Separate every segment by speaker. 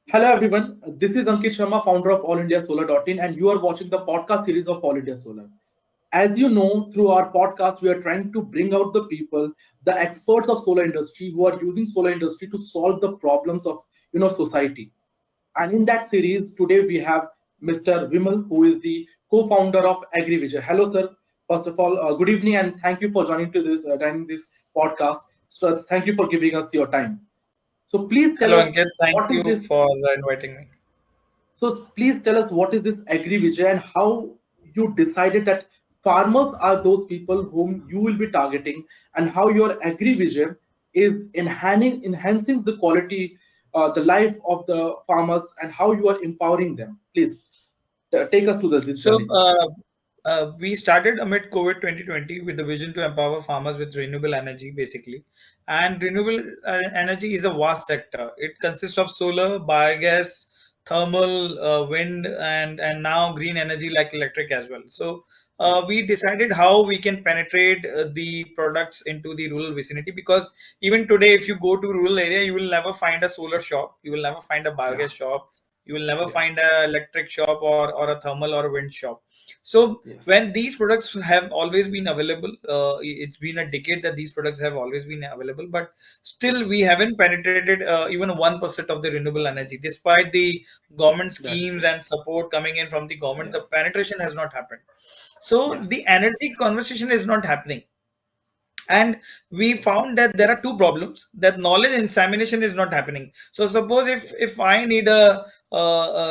Speaker 1: Hello everyone, this is Ankit Sharma, founder of All India Solar.in, and you are watching the podcast series of All India Solar. As you know, through our podcast, we are trying to bring out the people, the experts of solar industry who are using solar industry to solve the problems of society. And in that series, today we have Mr. Vimal, who is the co-founder of AgriVijay. Hello, sir. First of all, good evening, and thank you for joining this podcast. So thank you for giving us your time. So please tell
Speaker 2: Hello,
Speaker 1: us
Speaker 2: Ankit. Thank
Speaker 1: what is
Speaker 2: you
Speaker 1: this
Speaker 2: for inviting me.
Speaker 1: So please tell us what is this AgriVijay and how you decided that farmers are those people whom you will be targeting, and how your AgriVijay is enhancing the quality, the life of the farmers, and how you are empowering them. Please take us through this
Speaker 2: So,
Speaker 1: journey, sir.
Speaker 2: we started amid COVID 2020 with the vision to empower farmers with renewable energy, basically. And renewable energy is a vast sector. It consists of solar, biogas, thermal, wind, and now green energy like electric as well. So, we decided how we can penetrate the products into the rural vicinity because even today, if you go to rural area, you will never find a solar shop, you will never find a
Speaker 1: Yeah.
Speaker 2: biogas shop, you will never
Speaker 1: Yes.
Speaker 2: find a electric shop or a thermal or a wind shop. So
Speaker 1: Yes.
Speaker 2: when these products have always been available, it's been a decade that these products have always been available, but still we haven't penetrated even 1% of the renewable energy despite the government
Speaker 1: That's
Speaker 2: schemes
Speaker 1: true.
Speaker 2: and support coming in from the government.
Speaker 1: Yeah.
Speaker 2: The penetration has not happened, so
Speaker 1: Yes.
Speaker 2: the energy conversation is not happening. And we found that there are two problems: that knowledge insemination is not happening. So suppose
Speaker 1: Yes.
Speaker 2: if I need a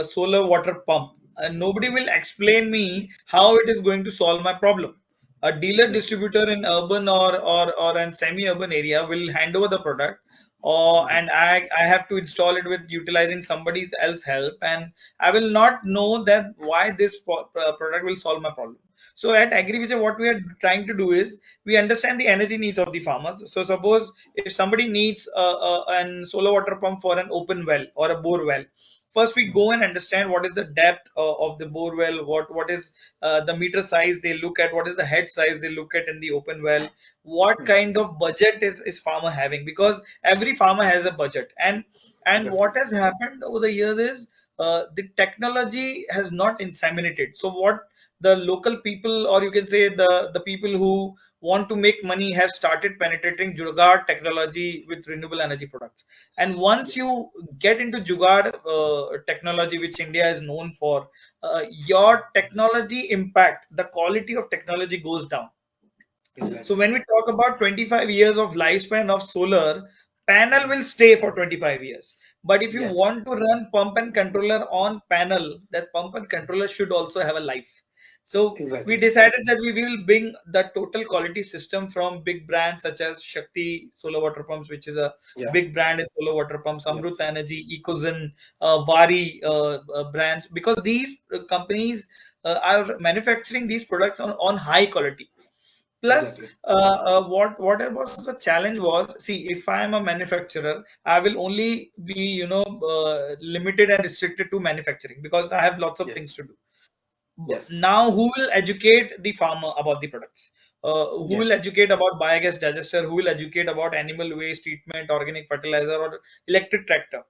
Speaker 2: solar water pump, and nobody will explain me how it is going to solve my problem. A dealer
Speaker 1: Exactly.
Speaker 2: distributor in urban or an semi-urban area will hand over the product, or and
Speaker 1: Exactly.
Speaker 2: I have to install it with utilizing somebody else help, and I will not know that why this product will solve my problem. So at AgriVijay, what we are trying to do is we understand the energy needs of the farmers. So suppose if somebody needs an solar water pump for an open well or a bore well, first we
Speaker 1: Hmm.
Speaker 2: go and understand what is the depth of the bore well, what is the meter size they look at, what is the head size they look at in the open well, what
Speaker 1: Hmm.
Speaker 2: kind of budget is farmer having, because every farmer has a budget. And
Speaker 1: Exactly.
Speaker 2: what has happened over the years is the technology has not inseminated. So what the local people, or you can say the people who want to make money, have started penetrating jugaad technology with renewable energy products. And once
Speaker 1: Yes.
Speaker 2: you get into jugaad technology, which India is known for, your technology impact, the quality of technology goes down. So
Speaker 1: Exactly.
Speaker 2: when we talk about 25 years of lifespan of solar, panel
Speaker 1: Hmm.
Speaker 2: will stay for 25 years. But if you
Speaker 1: Yes.
Speaker 2: want to run pump and controller on panel, that pump and controller should also have a life. So we
Speaker 1: Exactly.
Speaker 2: decided that we will bring the total quality system from big brands such as Shakti solar water pumps, which is a
Speaker 1: Yeah.
Speaker 2: big brand in solar water pumps, Amrut
Speaker 1: Yes.
Speaker 2: Energy, Ecozen, Vari brands, because these companies are manufacturing these products on high quality. Plus,
Speaker 1: Exactly.
Speaker 2: what was the challenge was, see, if I am a manufacturer, I will only be, limited and restricted to manufacturing because I have lots of
Speaker 1: Yes.
Speaker 2: things to do.
Speaker 1: Yes.
Speaker 2: Now, who will educate the farmer about the products? Who will
Speaker 1: Yes.
Speaker 2: educate about biogas digester? Who will educate about animal waste treatment, organic fertilizer, or electric tractor?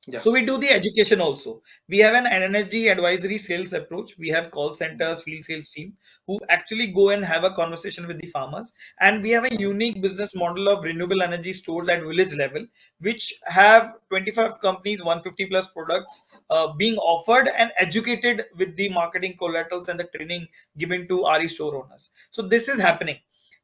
Speaker 1: Yeah.
Speaker 2: So we do the education also. We have an energy advisory sales approach. We have call centers, field sales team who actually go and have a conversation with the farmers. And we have a unique business model of renewable energy stores at village level, which have 25 companies, 150 plus products being offered and educated with the marketing collaterals and the training given to RE store owners. So this is happening.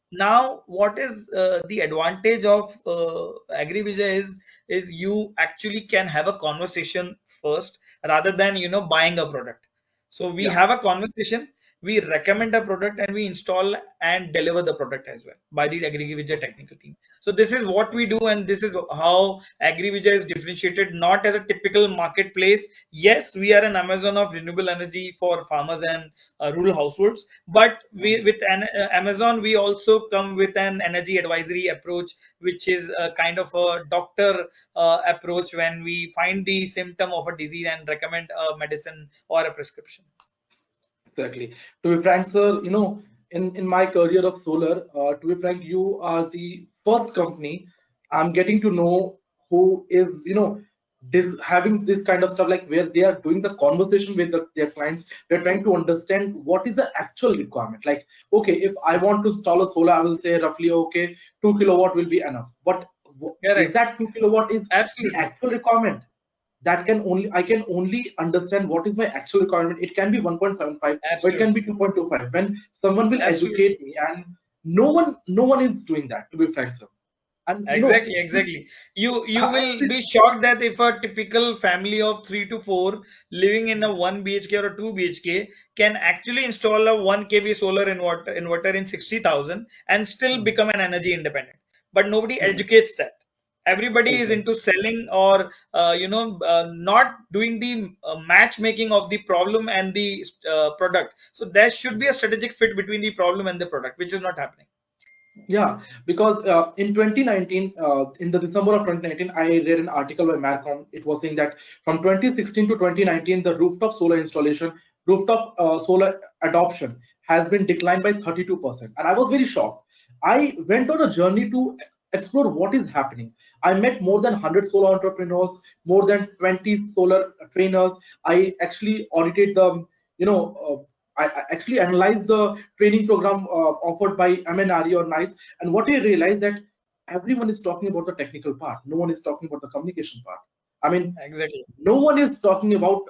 Speaker 2: Now, what is the advantage of AgriVijay is you actually can have a conversation first rather than buying a product. So we
Speaker 1: Yeah.
Speaker 2: have a conversation, we recommend a product, and we install and deliver the product as well by the AgriVijay
Speaker 1: Okay.
Speaker 2: technical team. So this is what we do, and this is how AgriVijay is differentiated, not as a typical marketplace. Yes, we are an Amazon of renewable energy for farmers and rural households, but we
Speaker 1: Mhm.
Speaker 2: with Amazon, we also come with an energy advisory approach, which is a kind of a doctor approach when we find the symptom of a disease and recommend a medicine or a prescription.
Speaker 1: Exactly. To be frank, sir, in my career of solar, to be frank, you are the first company I'm getting to know who is, having this kind of stuff, like where they are doing the conversation with their clients. They're trying to understand what is the actual requirement. Like, okay, if I want to install a solar, I will say roughly, okay, 2 kilowatt will be enough. But is
Speaker 2: Correct.
Speaker 1: that 2 kilowatt is the
Speaker 2: Absolutely.
Speaker 1: actual requirement? That can only I can only understand what is my actual requirement. It can be 1.75 or it can be
Speaker 2: Absolutely.
Speaker 1: 2.25 when someone will
Speaker 2: Absolutely.
Speaker 1: educate me, and no one is doing that, to be frank, sir. And
Speaker 2: Exactly, exactly. You
Speaker 1: I
Speaker 2: will be shocked that if a typical family of 3 to 4 living in a 1 BHK or a 2 BHK can actually install a 1 kV solar inverter in 60,000 and still
Speaker 1: Hmm,
Speaker 2: become an energy independent. But nobody
Speaker 1: hmm,
Speaker 2: educates that. Everybody is
Speaker 1: exactly.
Speaker 2: into selling or not doing the matchmaking of the problem and the product. So there should be a strategic fit between the problem and the product, which is not happening.
Speaker 1: Yeah, because in 2019, in the December of 2019, I read an article by Marcom. It was saying that from 2016 to 2019, the rooftop solar installation, rooftop solar adoption has been declined by 32%. And I was very shocked. I went on a journey to explore what is happening. I met more than 100 solar entrepreneurs, more than 20 solar trainers. I actually audited the, you know, I actually analyzed the training program offered by MNRE or NICE, and what I realized that everyone is talking about the technical part. No one is talking about the communication part. I mean,
Speaker 2: Exactly.
Speaker 1: no one is talking about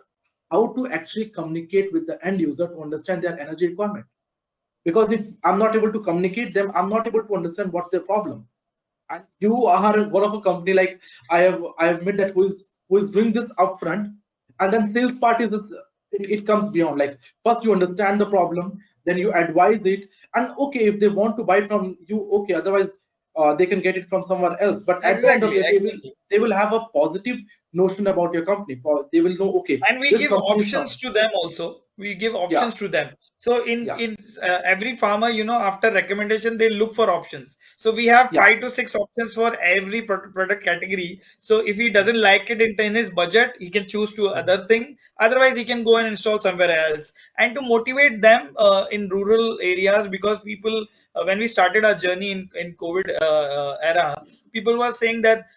Speaker 1: how to actually communicate with the end user to understand their energy requirement. Because if I'm not able to communicate them, I'm not able to understand what's their problem. And you are one of a company, like I have met that who is doing this upfront, and then sales part is this, it comes beyond. Like, first you understand the problem, then you advise it, and okay, if they want to buy from you, okay, otherwise they can get it from somewhere else. But at the end of
Speaker 2: Exactly,
Speaker 1: the day,
Speaker 2: exactly.
Speaker 1: they will have a positive notion about your company. They will know, okay,
Speaker 2: And we
Speaker 1: this
Speaker 2: give
Speaker 1: company is
Speaker 2: options
Speaker 1: some.
Speaker 2: to them also. We give
Speaker 1: Yeah,
Speaker 2: options to them. So in
Speaker 1: yeah,
Speaker 2: every farmer, after recommendation, they look for options. So we have
Speaker 1: yeah,
Speaker 2: 5 to 6 options for every product category. So if he doesn't like it in his budget, he can choose to other thing. Otherwise, he can go and install somewhere else. And to motivate them in rural areas, because people, when we started our journey in COVID era, people were saying that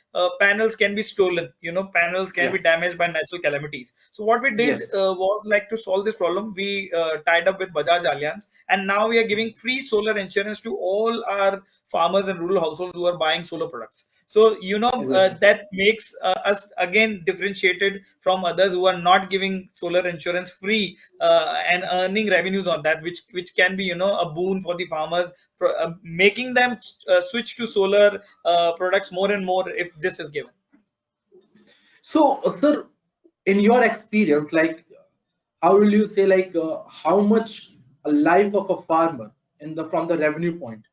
Speaker 2: panels can be stolen, panels can
Speaker 1: yeah,
Speaker 2: be damaged by natural calamities. So what we did
Speaker 1: yes,
Speaker 2: was, like, to solve this problem, we tied up with Bajaj Allianz, and now we are giving free solar insurance to all our farmers and rural households who are buying solar products. So
Speaker 1: exactly.
Speaker 2: that makes us again differentiated from others who are not giving solar insurance free and earning revenues on that, which can be a boon for the farmers, making them switch to solar products more and more if this is given.
Speaker 1: So, sir, in your experience, like, how will you say, like, how much a life of a farmer in the from the revenue point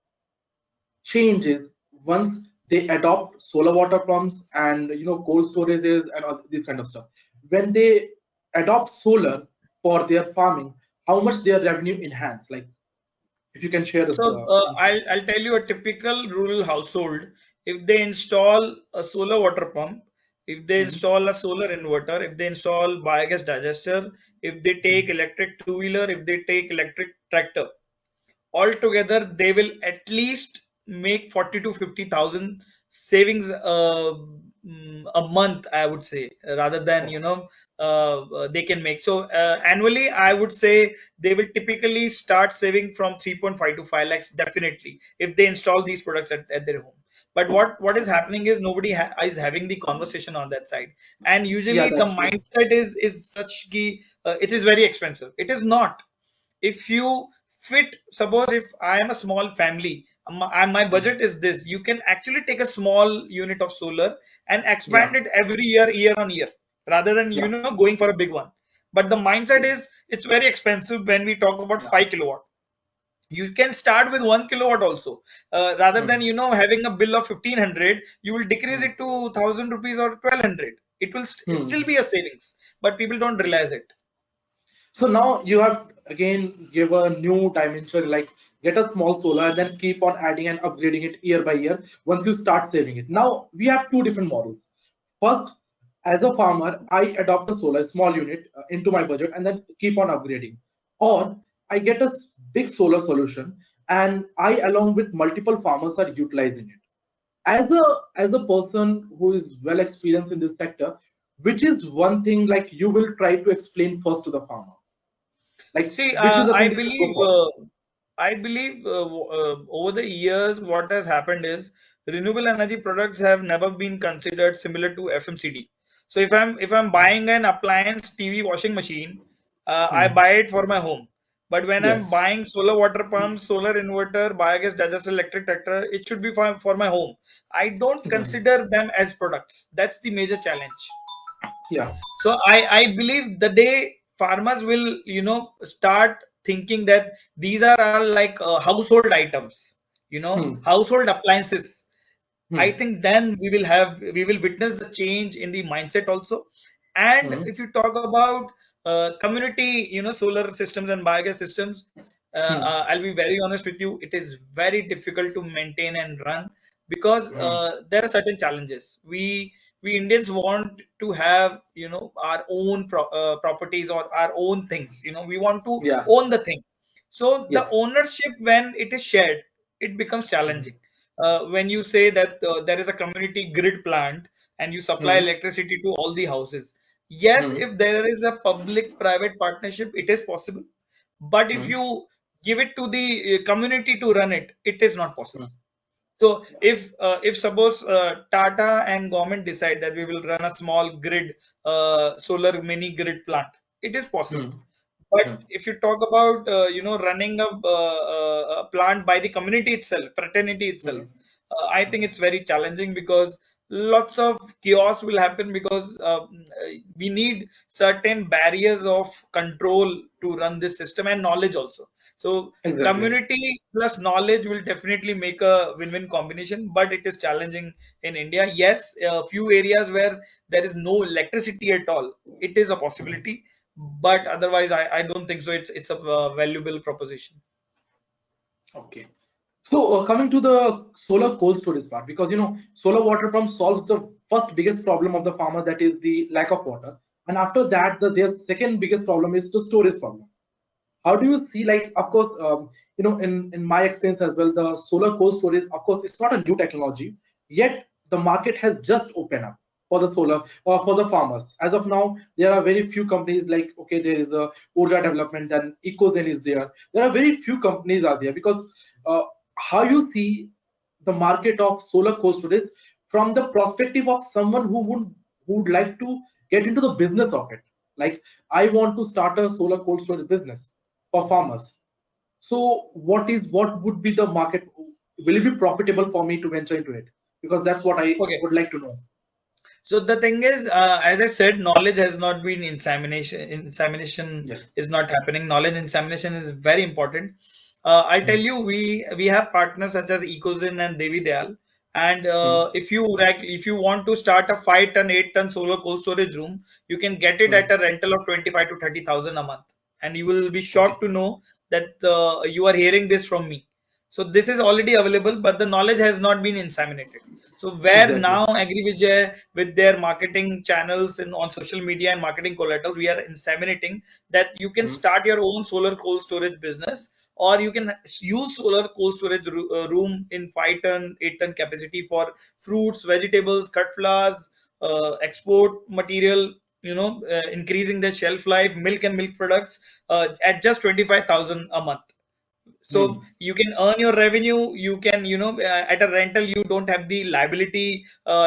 Speaker 1: changes once they adopt solar water pumps and cold storages and all this kind of stuff? When they adopt solar for their farming, how much their revenue enhance? Like, if you can share us
Speaker 2: So
Speaker 1: insight.
Speaker 2: I'll tell you a typical rural household. If they install a solar water pump, if they
Speaker 1: Mhm.
Speaker 2: install a solar inverter, if they install biogas digester, if they take electric two-wheeler, if they take electric tractor, altogether they will at least make 40 to 50,000 savings a month, I would say, rather than
Speaker 1: Oh,
Speaker 2: they can make. So annually, I would say they will typically start saving from 3.5 to 5 lakhs definitely if they install these products at their home. But what is happening is nobody is having the conversation on that side, and
Speaker 1: yeah,
Speaker 2: usually the
Speaker 1: that's true.
Speaker 2: mindset is such ki it is very expensive. It is not. If you fit, suppose if I am a small family, my
Speaker 1: Mhm.
Speaker 2: budget is this, you can actually take a small unit of solar and expand
Speaker 1: Yeah,
Speaker 2: it every year on year, rather than
Speaker 1: yeah,
Speaker 2: going for a big one. But the mindset
Speaker 1: yeah,
Speaker 2: is it's very expensive when we talk about
Speaker 1: yeah.
Speaker 2: 5 kilowatt. You can start with 1 kilowatt also, rather than
Speaker 1: Mhm.
Speaker 2: having a bill of 1500, you will decrease
Speaker 1: Mhm.
Speaker 2: it to 1000 rupees or 1200. It will still
Speaker 1: Mhm.
Speaker 2: be a savings, but people don't realize it.
Speaker 1: So now you have again give a new dimension, like get a small solar and then keep on adding and upgrading it year by year once you start saving it. Now we have two different models. First, as a farmer, I adopt a solar small unit into my budget and then keep on upgrading. Or I get a big solar solution and I, along with multiple farmers, are utilizing it. As a person who is well experienced in this sector, which is one thing like you will try to explain first to the farmer? Like,
Speaker 2: See,
Speaker 1: which is the thing that you go for?
Speaker 2: I believe over the years, what has happened is renewable energy products have never been considered similar to FMCD. So if I'm buying an appliance, TV, washing machine, I
Speaker 1: Hmm.
Speaker 2: buy it for my home. But when I'm
Speaker 1: Yes.
Speaker 2: buying solar water pumps, solar inverter, biogas digester, electric tractor, it should be for my home. I don't
Speaker 1: Hmm.
Speaker 2: consider them as products. That's the major challenge.
Speaker 1: Yeah.
Speaker 2: So I believe the day farmers will start thinking that these are all like household items,
Speaker 1: Hmm.
Speaker 2: household appliances. I
Speaker 1: Hmm.
Speaker 2: think then we will witness the change in the mindset also. And
Speaker 1: Hmm.
Speaker 2: if you talk about community, solar systems and biogas systems,
Speaker 1: Hmm.
Speaker 2: I'll be very honest with you, it is very difficult to maintain and run because
Speaker 1: Hmm.
Speaker 2: there are certain challenges. We Indians want to have our own properties or our own things. We want to
Speaker 1: Yeah.
Speaker 2: own the thing. So the
Speaker 1: Yes.
Speaker 2: ownership, when it is shared, it becomes
Speaker 1: Hmm.
Speaker 2: challenging. When you say that there is a community grid plant and you supply
Speaker 1: Hmm.
Speaker 2: electricity to all the houses, yes,
Speaker 1: Hmm.
Speaker 2: if there is a public private partnership, it is possible. But if
Speaker 1: Hmm.
Speaker 2: you give it to the community to run it, it is not possible.
Speaker 1: Hmm.
Speaker 2: So
Speaker 1: Yeah.
Speaker 2: if suppose Tata and government decide that we will run a small grid, solar mini grid plant, it is possible.
Speaker 1: Hmm.
Speaker 2: But
Speaker 1: Hmm.
Speaker 2: if you talk about running a plant by the community itself, fraternity
Speaker 1: Hmm.
Speaker 2: itself, I think it's very challenging because lots of chaos will happen because we need certain barriers of control to run this system and knowledge also. So
Speaker 1: Exactly.
Speaker 2: community plus knowledge will definitely make a win-win combination, but it is challenging in India. Yes, a few areas where there is no electricity at all, it is a
Speaker 1: Hmm.
Speaker 2: possibility, but otherwise I don't think so. It's a valuable proposition.
Speaker 1: Okay. So coming to the solar cold storage part, because solar water pump solves the first biggest problem of the farmer, that is the lack of water, and after that, their second biggest problem is the storage problem. How do you see, like, of course, in my experience as well, the solar cold storage, of course, it's not a new technology, yet the market has just opened up for the solar, for the farmers. As of now, there are very few companies, like, okay, there is a Urja development, then Ecozen is there are very few companies are there, because how you see the market of solar cold storage from the perspective of someone who would like to get into the business of it. Like, I want to start a solar cold storage business for farmers. So what would be the market? Will it be profitable for me to venture into it? Because that's what I
Speaker 2: Okay.
Speaker 1: would like to know.
Speaker 2: So the thing is, as I said, knowledge has not been insemination. Insemination
Speaker 1: Yes.
Speaker 2: is not happening. Knowledge insemination is very important. I tell
Speaker 1: Hmm.
Speaker 2: you, we have partners such as Ecozin and Devi Dayal. And
Speaker 1: Hmm.
Speaker 2: if you want to start a 5 ton, 8 ton solar cold storage room, you can get it
Speaker 1: Hmm.
Speaker 2: at a rental of 25 to 30,000 a month. And you will be
Speaker 1: Okay.
Speaker 2: shocked to know that you are hearing this from me. So this is already available, but the knowledge has not been inseminated. So where
Speaker 1: Exactly.
Speaker 2: now AgriVijay with their marketing channels and on social media and marketing collaterals, we are inseminating that you can
Speaker 1: Hmm.
Speaker 2: start your own solar cold storage business, or you can use solar cold storage room in 5 ton, 8 ton capacity for fruits, vegetables, cut flowers, export material. Increasing their shelf life, milk and milk products at just 25,000 a month. So
Speaker 1: Hmm.
Speaker 2: you can earn your revenue. You can, at a rental, you don't have the liability.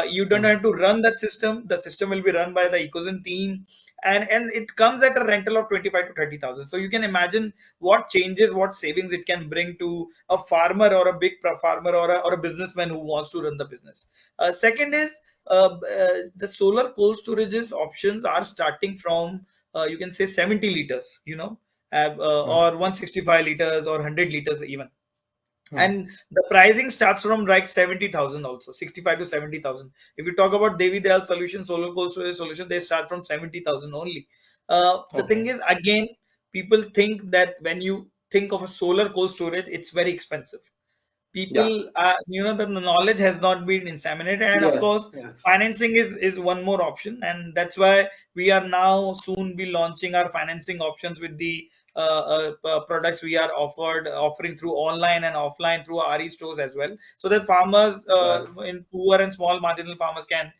Speaker 2: You don't
Speaker 1: Hmm.
Speaker 2: have to run that system. The system will be run by the ecosystem team, and it comes at a rental of 25 to 30,000. So you can imagine what changes, what savings it can bring to a farmer or a big farmer or a businessman who wants to run the business. Second is the solar cold storages options are starting from you can say 70 liters.
Speaker 1: Hmm.
Speaker 2: Or 165 liters or 100 liters even.
Speaker 1: Hmm.
Speaker 2: And the pricing starts from like 70,000 also, 65 to 70,000. If you talk about Devi Dayal solution, solar cold storage solution, they start from 70,000 only. The thing
Speaker 1: Okay.
Speaker 2: is, again, people think that when you think of a solar cold storage, it's very expensive.
Speaker 1: Yeah.
Speaker 2: People, the knowledge has not been disseminated, and of
Speaker 1: Yes.
Speaker 2: course
Speaker 1: Yes.
Speaker 2: financing is one more option, and that's why we are now soon be launching our financing options with the products we are offering through online and offline through RE stores as well, so that farmers,
Speaker 1: Right.
Speaker 2: in poor and small marginal farmers, can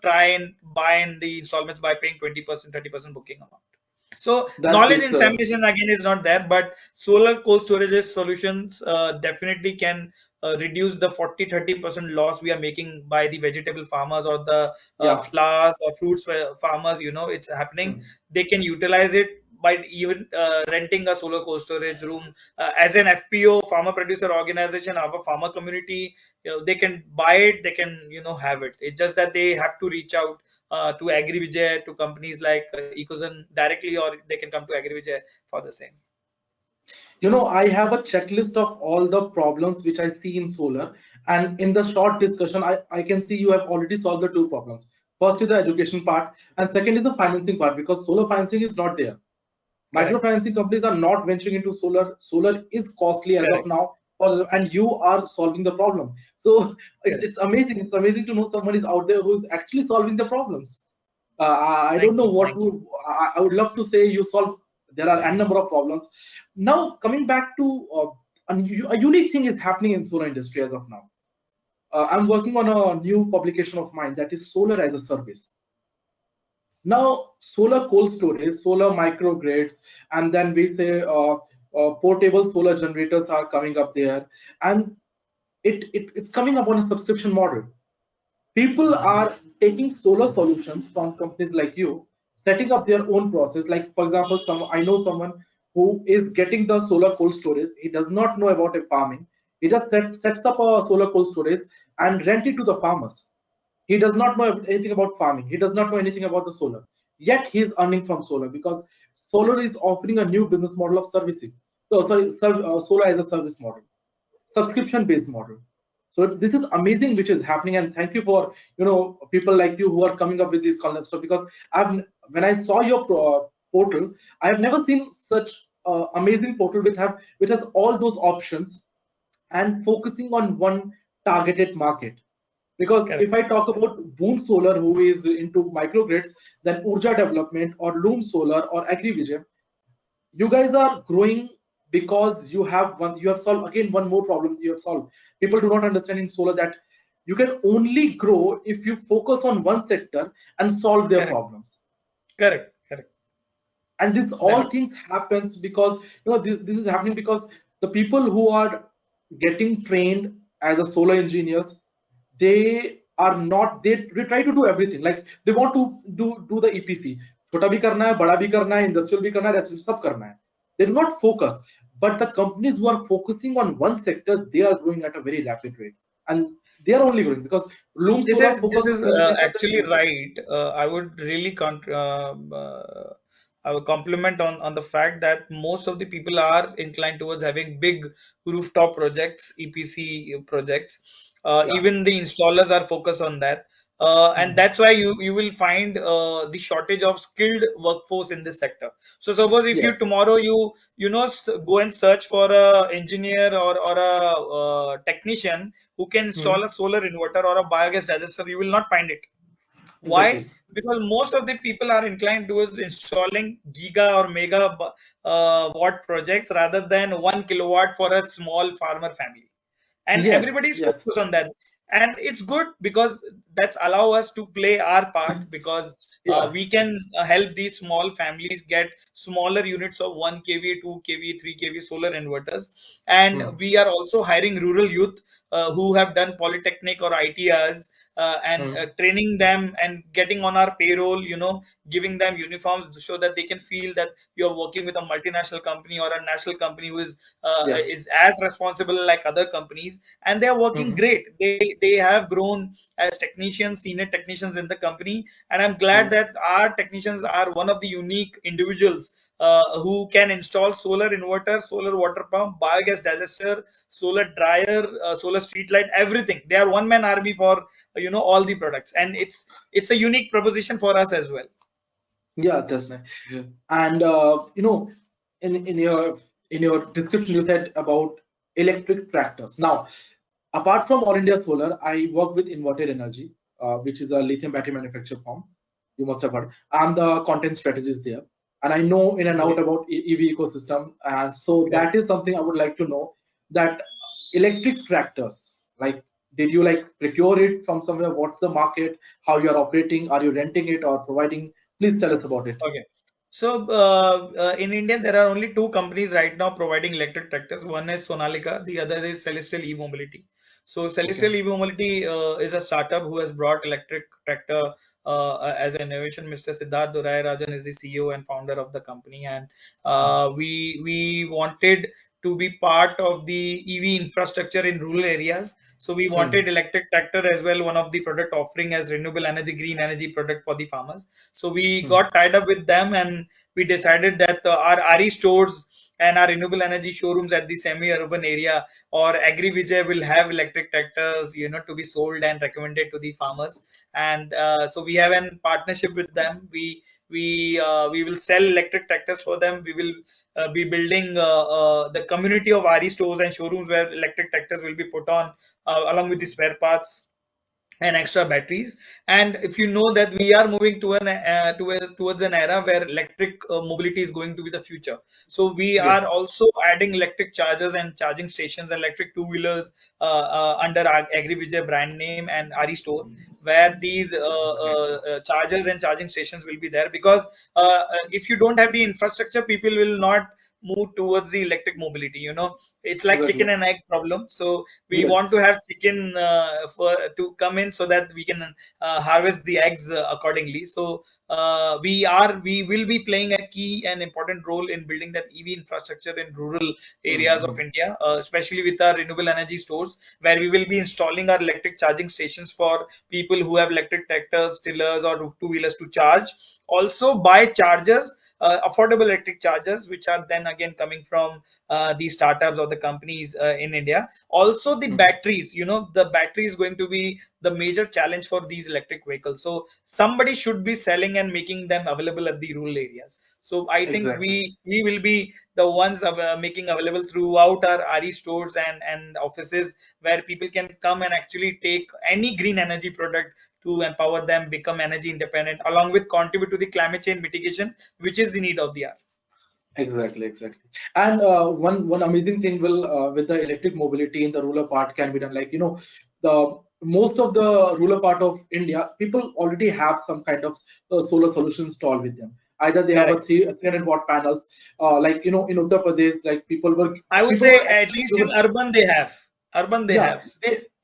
Speaker 2: try and buy in the installments by paying 20%, 30% booking amount. So
Speaker 1: That
Speaker 2: knowledge
Speaker 1: is
Speaker 2: insemination again is not there, but solar cold storage solutions definitely can reduce the 40-30% loss we are making by the vegetable farmers or the
Speaker 1: yeah.
Speaker 2: flowers or fruits farmers. It's happening.
Speaker 1: Hmm.
Speaker 2: They can utilize it by even renting a solar cold storage room as an FPO, farmer producer organization, of a farmer community. They can buy it, they can have it. It's just that they have to reach out to AgriVijay, to companies like Ecozen directly, or they can come to AgriVijay for the same.
Speaker 1: I have a checklist of all the problems which I see in solar. And in the short discussion, I can see you have already solved the two problems. First is the education part, and second is the financing part, because solar financing is not there.
Speaker 2: Correct,
Speaker 1: Microfinancing companies are not venturing into solar. Solar is costly as of
Speaker 2: correct,
Speaker 1: now, and you are solving the problem. So it's,
Speaker 2: correct.
Speaker 1: it's amazing. It's amazing to know someone is out there who is actually solving the problems. I don't
Speaker 2: Thank
Speaker 1: know
Speaker 2: you,
Speaker 1: what
Speaker 2: thank you.
Speaker 1: I would love to say you solve. There are n number of problems. Now coming back to a unique thing is happening in solar industry as of now. I'm working on a new publication of mine that is solar as a service. Now, solar cold storage, solar microgrids, and then we say portable solar generators are coming up there, and it's coming up on a subscription model. People are taking solar solutions from companies like you, setting up their own process. Like, for example, I know someone who is getting the solar cold storage. He does not know about a farming. He just sets up a solar cold storage and rent it to the farmers. He does not know anything about farming. He does not know anything about the solar. Yet he is earning from solar because solar is offering a new business model of servicing. So, sorry, solar as a service model, subscription based model. So this is amazing which is happening, and thank you for people like you who are coming up with these concepts. So because when I saw your portal, I have never seen such amazing portal which has all those options and focusing on one targeted market. Because
Speaker 2: Correct.
Speaker 1: if I talk about Boon Solar, who is into microgrids, then Urja Development or Loom Solar or AgriVijay, you guys are growing because you have solved again one more problem you have solved. People do not understand in solar that you can only grow if you focus on one sector and solve their
Speaker 2: Correct,
Speaker 1: problems.
Speaker 2: correct, correct.
Speaker 1: And this all
Speaker 2: Definitely.
Speaker 1: things happens because this is happening because the people who are getting trained as a solar engineers, they are not they try to do everything. Like they want to do the EPC, छोटा भी करना है, बड़ा भी करना है, industrial भी करना है, residential सब करना है. They do not focus, but the companies who are focusing on one sector, they are growing at a very rapid rate, and they are only growing because Loom
Speaker 2: This
Speaker 1: Solar
Speaker 2: is this
Speaker 1: focuses
Speaker 2: is
Speaker 1: on one sector.
Speaker 2: actually right. I would really I would compliment on the fact that most of the people are inclined towards having big rooftop projects, EPC projects.
Speaker 1: Yeah.
Speaker 2: Even the installers are focused on that. And
Speaker 1: Mhm.
Speaker 2: that's why you will find the shortage of skilled workforce in this sector. So suppose if you
Speaker 1: Yes.
Speaker 2: tomorrow go and search for a engineer or a technician who can install
Speaker 1: Mhm.
Speaker 2: a solar inverter or a biogas digester, you will not find it. Why?
Speaker 1: Exactly.
Speaker 2: Because most of the people are inclined towards installing giga or mega watt projects rather than 1 kilowatt for a small farmer family, and
Speaker 1: Yes.
Speaker 2: everybody is
Speaker 1: Yes.
Speaker 2: focused on that. And it's good because that's allow us to play our part, because
Speaker 1: Yeah.
Speaker 2: we can help these small families get smaller units of 1 kV, 2 kV, 3 kV solar inverters. And
Speaker 1: Hmm.
Speaker 2: we are also hiring rural youth who have done polytechnic or ITRs, and
Speaker 1: Hmm.
Speaker 2: training them and getting on our payroll, giving them uniforms so that they can feel that you're working with a multinational company or a national company who
Speaker 1: Yes.
Speaker 2: is as responsible like other companies, and they are working
Speaker 1: Hmm.
Speaker 2: great. They have grown as technicians, senior technicians in the company, and I'm glad
Speaker 1: Hmm.
Speaker 2: that our technicians are one of the unique individuals who can install solar inverter, solar water pump, biogas digester, solar dryer, solar street light, everything. They are one man army for all the products, and it's a unique proposition for us as well.
Speaker 1: Yeah, that's nice. And in your description, you said about electric tractors. Now, apart from All India Solar, I work with Inverted Energy, which is a lithium battery manufacturer firm. You must have heard. I'm the content strategist there, and I know in and out
Speaker 2: Great.
Speaker 1: about EV ecosystem. And so
Speaker 2: Correct.
Speaker 1: that is something I would like to know, that electric tractors, like, did you like procure it from somewhere? What's the market? How you are operating? Are you renting it or providing? Please tell us about it.
Speaker 2: Okay. So in India, there are only two companies right now providing electric tractors. One is Sonalika, the other is Celestial E-Mobility. So
Speaker 1: Okay.
Speaker 2: Celestial E-Mobility is a startup who has brought electric tractor as an innovation. Mr. Siddharth Durai Rajan is the CEO and founder of the company, and we wanted to be part of the EV infrastructure in rural areas. So we
Speaker 1: Hmm.
Speaker 2: wanted electric tractor as well, one of the product offering as renewable energy, green energy product for the farmers. So we
Speaker 1: Hmm.
Speaker 2: got tied up with them, and we decided that our RE stores and our renewable energy showrooms at the semi-urban area or AgriVijay will have electric tractors, to be sold and recommended to the farmers. And so we have a partnership with them. We will sell electric tractors for them. We will be building the community of RE stores and showrooms where electric tractors will be put on along with the spare parts and extra batteries. And if you know that we are moving towards an era where electric mobility is going to be the future, so we
Speaker 1: Yes.
Speaker 2: are also adding electric chargers and charging stations and electric two-wheelers under our AgriVijay brand name and RE store, where these chargers and charging stations will be there. Because if you don't have the infrastructure, people will not move towards the electric mobility. It's like
Speaker 1: Exactly.
Speaker 2: chicken and egg problem. So we
Speaker 1: Yes.
Speaker 2: want to have chicken to come in so that we can harvest the eggs accordingly. So we will be playing a key and important role in building that EV infrastructure in rural areas of
Speaker 1: Hmm.
Speaker 2: India, especially with our renewable energy stores, where we will be installing our electric charging stations for people who have electric tractors, tillers, or two-wheelers to charge. Also buy chargers, affordable electric chargers, which are then again coming from the startups or the companies in India. Also the
Speaker 1: Hmm.
Speaker 2: batteries, the battery is going to be the major challenge for these electric vehicles. So somebody should be selling and making them available at the rural areas. So I think
Speaker 1: Exactly.
Speaker 2: we will be the ones making available throughout our RE stores and offices, where people can come and actually take any green energy product to empower them become energy independent, along with contribute to the climate change mitigation, which is the need of the hour.
Speaker 1: Exactly, exactly. And one amazing thing will with the electric mobility in the rural part can be done. Like, the most of the rural part of India, people already have some kind of solar solution installed with them. Either they have a
Speaker 2: Correct.
Speaker 1: 300-watt panels, like, in Uttar Pradesh, like
Speaker 2: I would
Speaker 1: people
Speaker 2: say
Speaker 1: were
Speaker 2: at
Speaker 1: actually
Speaker 2: least in
Speaker 1: given.
Speaker 2: urban they have. Urban they
Speaker 1: Yeah,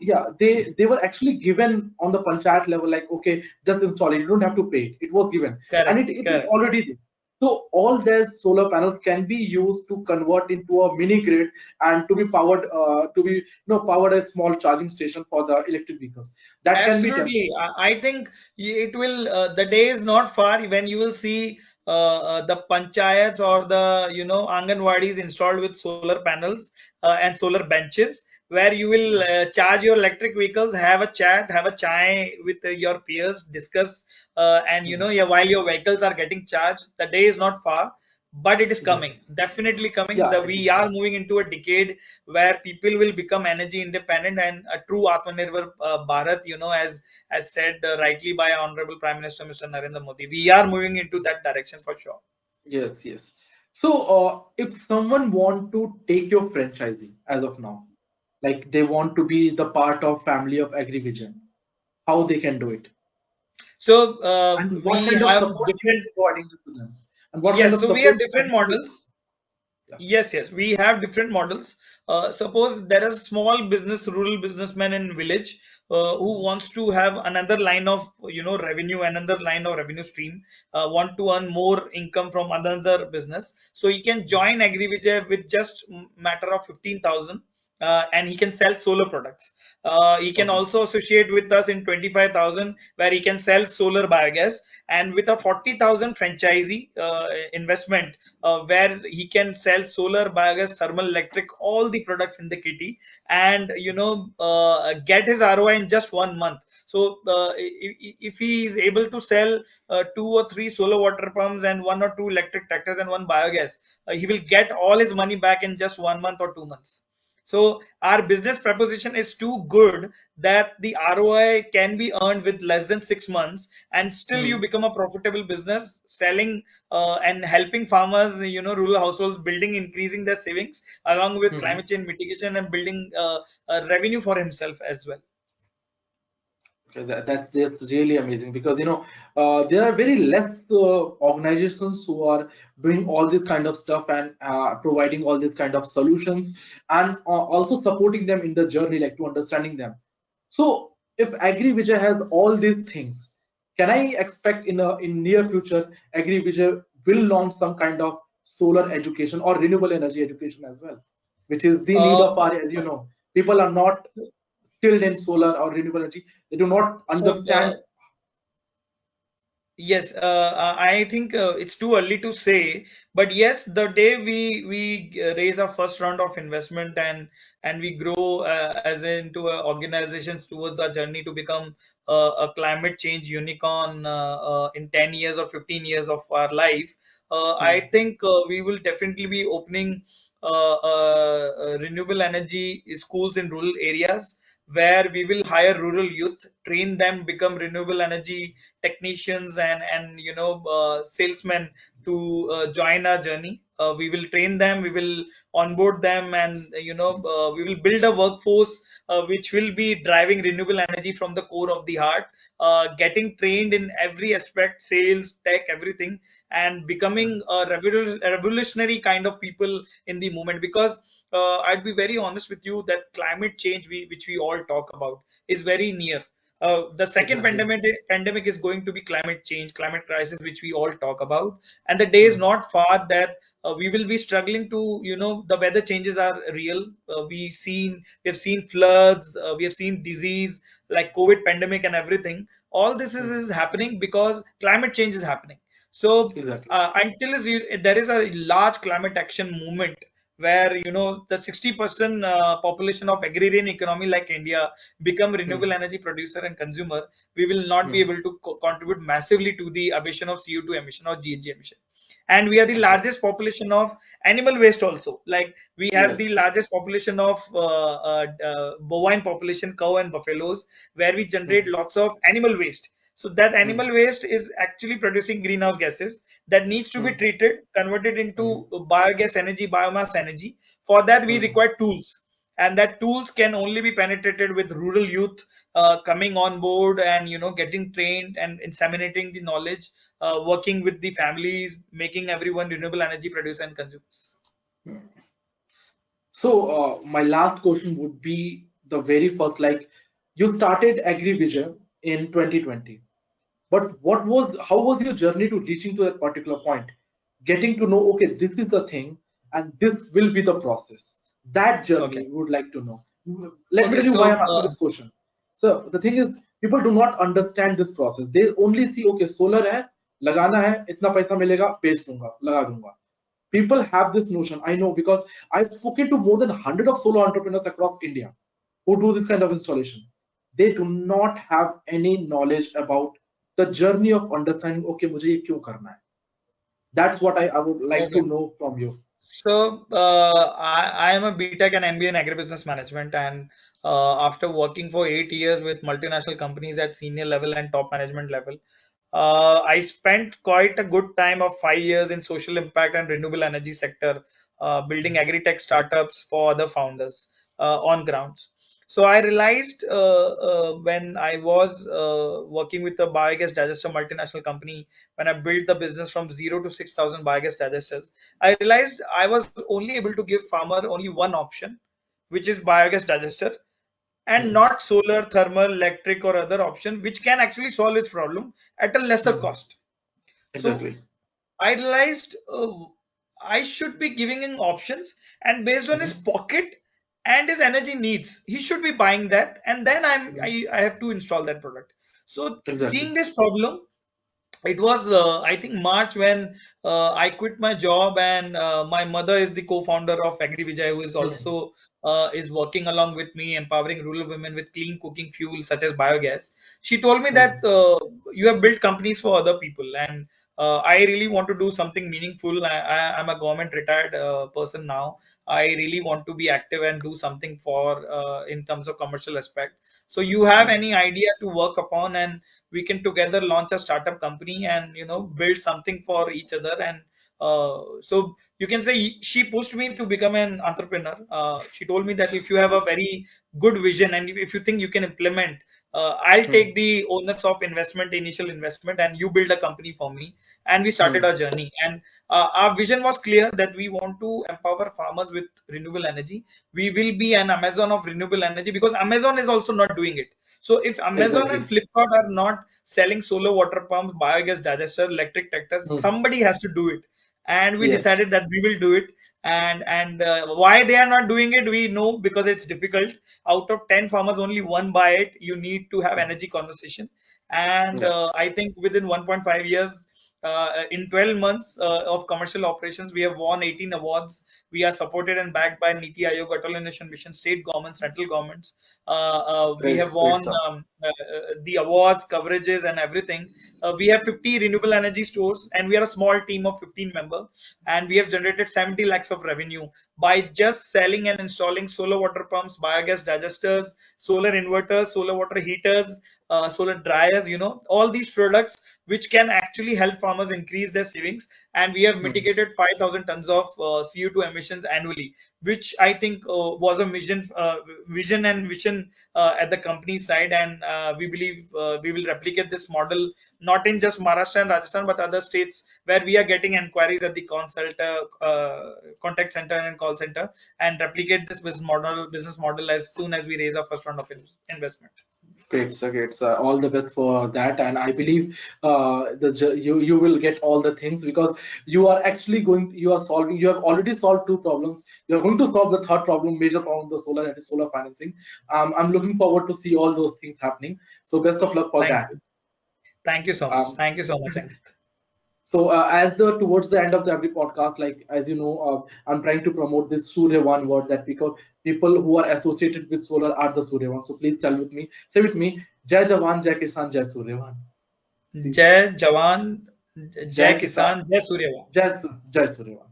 Speaker 2: have.
Speaker 1: they were actually given on the panchayat level, like, okay, just install it, you don't have to pay it. It was given, and
Speaker 2: Correct.
Speaker 1: it is
Speaker 2: Correct.
Speaker 1: already there. So all these solar panels can be used to convert into a mini grid and to be powered, powered a small charging station for the electric vehicles. That can be done.
Speaker 2: Absolutely. I think it will, the day is not far when you will see the panchayats or the, Anganwadis installed with solar panels and solar benches, where you will
Speaker 1: Yeah.
Speaker 2: charge your electric vehicles, have a chat, have a chai with your peers, discuss, and,
Speaker 1: Mhm.
Speaker 2: yeah, while your vehicles are getting charged. The day is not far, but it is
Speaker 1: Exactly.
Speaker 2: coming, definitely coming.
Speaker 1: Yeah,
Speaker 2: The
Speaker 1: it
Speaker 2: We
Speaker 1: is.
Speaker 2: are moving into a decade where people will become energy independent and a true Atmanirbhar Bharat, as said rightly by Honorable Prime Minister Mr. Narendra Modi. We are moving into that direction for sure.
Speaker 1: Yes, yes. So, if someone want to take your franchising as of now, like they want to be the part of family of AgriVijay, how they can do it,
Speaker 2: So
Speaker 1: and what
Speaker 2: we
Speaker 1: kind of
Speaker 2: have
Speaker 1: support you will
Speaker 2: different,
Speaker 1: be providing to them, and what kind
Speaker 2: yes,
Speaker 1: of
Speaker 2: so we have
Speaker 1: support
Speaker 2: different
Speaker 1: additional.
Speaker 2: models.
Speaker 1: Yeah.
Speaker 2: Yes, yes, we have different models. Suppose there is small business, rural businessman in village who
Speaker 1: Mhm.
Speaker 2: wants to have another line of revenue, another line of revenue stream, want to earn more income from another business. So he can join AgriVijay with just matter of 15,000, and he can sell solar products. He can
Speaker 1: Okay.
Speaker 2: also associate with us in 25,000, where he can sell solar biogas, and with a 40,000 franchisee investment, where he can sell solar, biogas, thermal, electric, all the products in the kitty, and get his ROI in just 1 month. So if he is able to sell two or three solar water pumps and one or two electric tractors and one biogas, he will get all his money back in just 1 month or 2 months. So our business proposition is too good that the ROI can be earned with less than 6 months, and still you
Speaker 1: Hmm.
Speaker 2: become a profitable business selling and helping farmers, rural households building, increasing their savings along with
Speaker 1: Hmm.
Speaker 2: climate change mitigation and building revenue for himself as well.
Speaker 1: Okay, that's just really amazing because there are very less organizations who are doing all this kind of stuff and providing all this kind of solutions and also supporting them in the journey, like to understanding them. So if AgriVijay has all these things, can I expect in near future AgriVijay will launch some kind of solar education or renewable energy education as well, which is the need
Speaker 2: Uh,
Speaker 1: of our, as you know, people are not skilled in solar or renewable energy. They do not
Speaker 2: so
Speaker 1: understand.
Speaker 2: Yes, I think it's too early to say, but yes, the day we raise our first round of investment and we grow as into organizations towards our journey to become a climate change unicorn in 10 years or 15 years of our life, I
Speaker 1: Hmm.
Speaker 2: think we will definitely be opening renewable energy schools in rural areas where we will hire rural youth, train them, become renewable energy technicians and salesmen to join our journey. We will train them, we will onboard them, and we will build a workforce which will be driving renewable energy from the core of the heart, getting trained in every aspect, sales, tech, everything, and becoming a revolutionary kind of people in the moment. Because I'd be very honest with you that climate change, which we all talk about, is very near. The second
Speaker 1: Exactly.
Speaker 2: pandemic is going to be climate change, climate crisis, which we all talk about, and the day is
Speaker 1: Hmm.
Speaker 2: not far that we will be struggling to, the weather changes are real. We have seen floods, we have seen disease like COVID pandemic and everything. All this
Speaker 1: Hmm.
Speaker 2: is happening because climate change is happening. So
Speaker 1: Exactly.
Speaker 2: there is a large climate action movement where the 60% population of agrarian economy like India become renewable
Speaker 1: Hmm.
Speaker 2: energy producer and consumer, we will not be
Speaker 1: Hmm.
Speaker 2: able to contribute massively to the emission of CO2 emission or GHG emission. And we are the
Speaker 1: Exactly.
Speaker 2: largest population of animal waste also. Like we have
Speaker 1: Yes.
Speaker 2: the largest population of bovine population, cow and buffaloes, where we generate
Speaker 1: Hmm.
Speaker 2: lots of animal waste. So that
Speaker 1: Hmm.
Speaker 2: animal waste is actually producing greenhouse gases that needs to be
Speaker 1: Hmm.
Speaker 2: treated, converted
Speaker 1: Hmm.
Speaker 2: into biogas energy, biomass energy. For that, we
Speaker 1: Hmm.
Speaker 2: require tools, and that tools can only be penetrated with rural youth coming on board and getting trained and inseminating the knowledge, working with the families, making everyone renewable energy producer and consumers.
Speaker 1: Hmm. So my last question would be the very first, like you started AgriVijay in 2020. But how was your journey to reaching to that particular point? Getting to know, okay, this is the thing, and this will be the process. That
Speaker 2: Okay.
Speaker 1: journey, we would like to know. Let me
Speaker 2: Okay.
Speaker 1: tell you why I'm
Speaker 2: So
Speaker 1: asking this question. So the thing is, people do not understand this process. They only see, okay, solar है, लगाना है, इतना पैसा मिलेगा, बेच दूंगा, लगा दूंगा. People have this notion. I know because I've spoken to more than 100 of solo entrepreneurs across India who do this kind of installation. They do not have any knowledge about the journey of understanding, okay, मुझे ये क्यों करना है. That's what I would like
Speaker 2: okay.
Speaker 1: to know from you.
Speaker 2: So I am a BTech and MBA in agribusiness management, and after working for 8 years with multinational companies at senior level and top management level, I spent quite a good time of 5 years in social impact and renewable energy sector, building agri-tech startups for other founders on grounds. So I realized when I was working with a biogas digester multinational company, when I built the business from 0 to 6,000 biogas digesters, I realized I was only able to give farmer only one option, which is biogas digester, and
Speaker 1: Hmm.
Speaker 2: not solar, thermal, electric, or other option, which can actually solve its problem at a lesser
Speaker 1: Hmm.
Speaker 2: cost. So
Speaker 1: Exactly.
Speaker 2: I realized I should be giving him options, and based on his
Speaker 1: Hmm.
Speaker 2: pocket and his energy needs, he should be buying that, and then
Speaker 1: Hmm.
Speaker 2: I have to install that product. So
Speaker 1: Exactly.
Speaker 2: seeing this problem, it was I think March when I quit my job, and my mother is the co-founder of AgriVijay, who is
Speaker 1: Hmm.
Speaker 2: also is working along with me, empowering rural women with clean cooking fuel such as biogas. She told me that
Speaker 1: Hmm.
Speaker 2: you have built companies for other people, and I really want to do something meaningful. I'm a government retired person now. I really want to be active and do something for in terms of commercial aspect. So you have any idea to work upon, and we can together launch a startup company and build something for each other. And so you can say she pushed me to become an entrepreneur. She told me that if you have a very good vision and if you think you can implement, I'll
Speaker 1: Hmm.
Speaker 2: take the onus of investment, initial investment, and you build a company for me. And we
Speaker 1: Hmm.
Speaker 2: started our journey. And our vision was clear that we want to empower farmers with renewable energy. We will be an Amazon of renewable energy because Amazon is also not doing it. So if Amazon and
Speaker 1: Exactly.
Speaker 2: Flipkart are not selling solar water pumps, biogas digester, electric tractors,
Speaker 1: Hmm.
Speaker 2: somebody has to do it. And we
Speaker 1: Yes.
Speaker 2: decided that we will do it. And why they are not doing it, we know, because it's difficult. Out of 10 farmers, only one buy it. You need to have energy conversation. And
Speaker 1: Yeah.
Speaker 2: I think within 1.5 years, in 12 months of commercial operations, we have won 18 awards. We are supported and backed by Niti Aayog, Atal Innovation Mission, state governments, central governments. We have
Speaker 1: Great
Speaker 2: won
Speaker 1: stuff.
Speaker 2: the awards, coverages, and everything. We have 50 renewable energy stores, and we are a small team of 15 members. And we have generated 70 lakhs of revenue by just selling and installing solar water pumps, biogas digesters, solar inverters, solar water heaters, solar dryers, all these products which can actually help farmers increase their savings. And we have
Speaker 1: Hmm.
Speaker 2: mitigated 5,000 tons of CO2 emissions annually, which I think was a vision and vision at the company side. And we believe we will replicate this model not in just Maharashtra and Rajasthan, but other states where we are getting inquiries at the contact center and call center, and replicate this business model as soon as we raise our first round of investment.
Speaker 1: Great, sir. Great, sir. All the best for that, and I believe you will get all the things because you are actually going. You are solving. You have already solved two problems. You are going to solve the third problem, major problem, the solar, that is solar financing. I'm looking forward to see all those things happening. So best of luck for
Speaker 2: Thank
Speaker 1: that.
Speaker 2: you. Thank you so much.
Speaker 1: Um,
Speaker 2: Thank you so much, Ankit.
Speaker 1: So as the towards the end of the every podcast, like as you know, I'm trying to promote this Suryavan word that because people who are associated with solar are the Suryavan. So please tell with me, say with me, Jai Jawan, Jai Kisan, Jai Suryavan. Please.
Speaker 2: Jai Jawan, Jai
Speaker 1: Jai Kisan,
Speaker 2: Kisan, Jai Surya.
Speaker 1: Jai Suryavan.